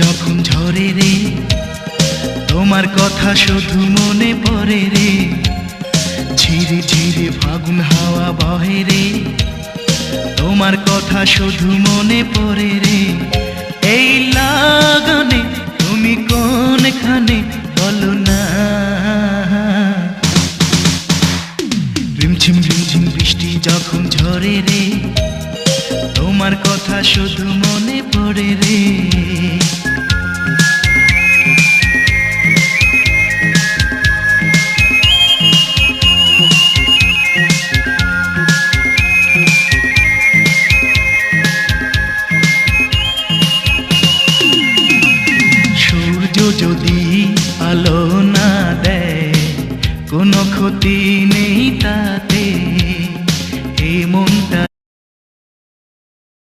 যখন ঝরে রে, তোমার কথা শুধু মনে পড়ে রে। ঝিরে ঝিরে ফাগুন হাওয়া বহে রে, তোমার কথা শুধু মনে পড়ে রে। এই লাগনে তুমি কোনখানে বলো না। রিমঝিম রিমঝিম বৃষ্টি যখন ঝরে রে, তোমার কথা শুধু মনে পড়ে রে।